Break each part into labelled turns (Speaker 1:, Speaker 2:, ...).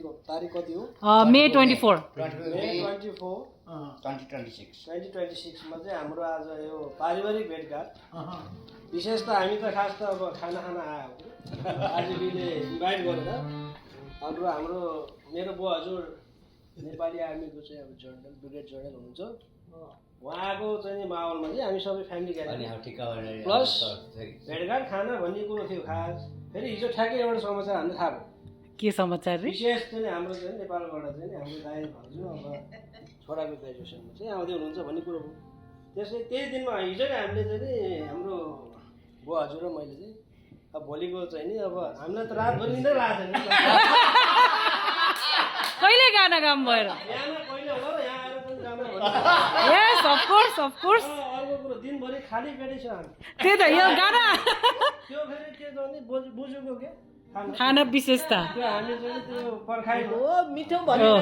Speaker 1: गतिको तारिक कति हो
Speaker 2: May 24.
Speaker 1: May 24 2026 मा चाहिँ हाम्रो आज यो पारिवारिक भेटघाट विशेष त हामी त खास त अब खाना आयो आरजेबीले इन्भाइट गरेर हाम्रो मेरो बुवा हजुर नेपाली आर्मीको चाहिँ अब जनरल ब्रिगेड जनरल हुनुहुन्छ उहाँको चाहिँ नि माहौलमा चाहिँ हामी सबै फ्यामिली ग्यादरिङ प्लस भेटघाट खाना भन्ने कुरो थियो खास फेरि हिजो ठ्याक्कै एउटा समाचार हामीलाई थाहा भयो
Speaker 2: के समाचार रे
Speaker 1: विशेष चाहिँ हाम्रो चाहिँ नेपालबाट चाहिँ हाम्रो दाइ भाउजू अब छोराको ग्रेजुएसनमा चाहिँ आउँदै हुनुहुन्छ भन्ने कुरो हो त्यसै त्यही दिनमा हिजो नै हामीले चाहिँ नि हाम्रो बुवा हजुर र मैले चाहिँ अब भोलिको चाहिँ नि अब हामीलाई त रातभरि निकै लागेको छैन
Speaker 2: कहिले गाना गाम भएर
Speaker 1: यहाँमा कहिले होला र यहाँ आएर पनि जानु भन्ने
Speaker 2: यस अफ कोर्स
Speaker 1: अर्को कुरो दिनभरि खाली पेटै छ हामी
Speaker 2: त्यही त यो गाना
Speaker 1: त्यो फेरि के गर्ने बुझेको के
Speaker 2: खाना विशेषता
Speaker 1: त्यो हामी चाहिँ त्यो पर्खाइको
Speaker 3: मिठो
Speaker 1: चाहिँ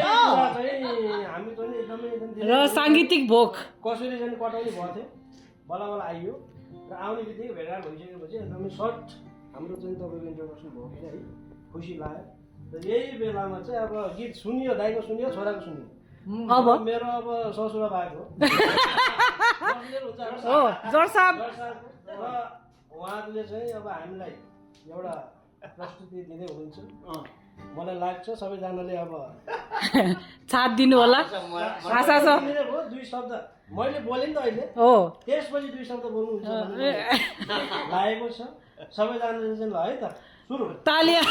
Speaker 1: हामी चाहिँ एकदमै
Speaker 2: र साङ्गीतिक भोक
Speaker 1: कसरी चाहिँ कटाउने भएको थियो बल्ल बल्ल आइयो र आउने बित्तिकै भेटघाट भइसकेपछि एकदमै सर्ट हाम्रो चाहिँ तपाईँको इन्ट्रोडक्सन भयो कि है खुसी लाग्यो र यही बेलामा चाहिँ अब गीत सुनियो दाइको सुनियो छोराको सुनियो
Speaker 2: अब
Speaker 1: मेरो अब ससुरा भएको
Speaker 2: हो जर्साब
Speaker 1: र उहाँले चाहिँ अब हामीलाई एउटा प्रस्तुति दिँदै हुनुहुन्छ मलाई लाग्छ सबैजनाले अब
Speaker 2: छात दिनु होला आशा छ
Speaker 1: दुई शब्द मैले बोलेँ नि त अहिले
Speaker 2: हो
Speaker 1: त्यसपछि दुई शब्द बोल्नुहुन्छ भन्ने लागेको छ सबैजनाले चाहिँ ल है त सुरु
Speaker 2: तालिया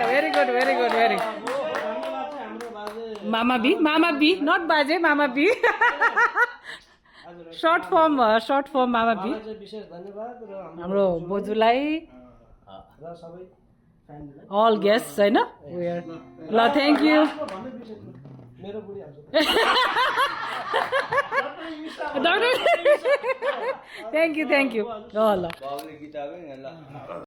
Speaker 2: भेरी गुड
Speaker 1: धन्यवाद चाहिँ हाम्रो बाजे
Speaker 2: मामा बी नट बाजे मामा बी सर्ट फर्म मामा बी
Speaker 1: चाहिँ विशेष धन्यवाद र
Speaker 2: हाम्रो बोजूलाई
Speaker 1: र सबै फ्यामिलीलाई
Speaker 2: अल गेस्ट होइन ल थ्याङ्क यू
Speaker 1: मेरो बुढी आउँछ
Speaker 2: थ्याङ्क यू ल ल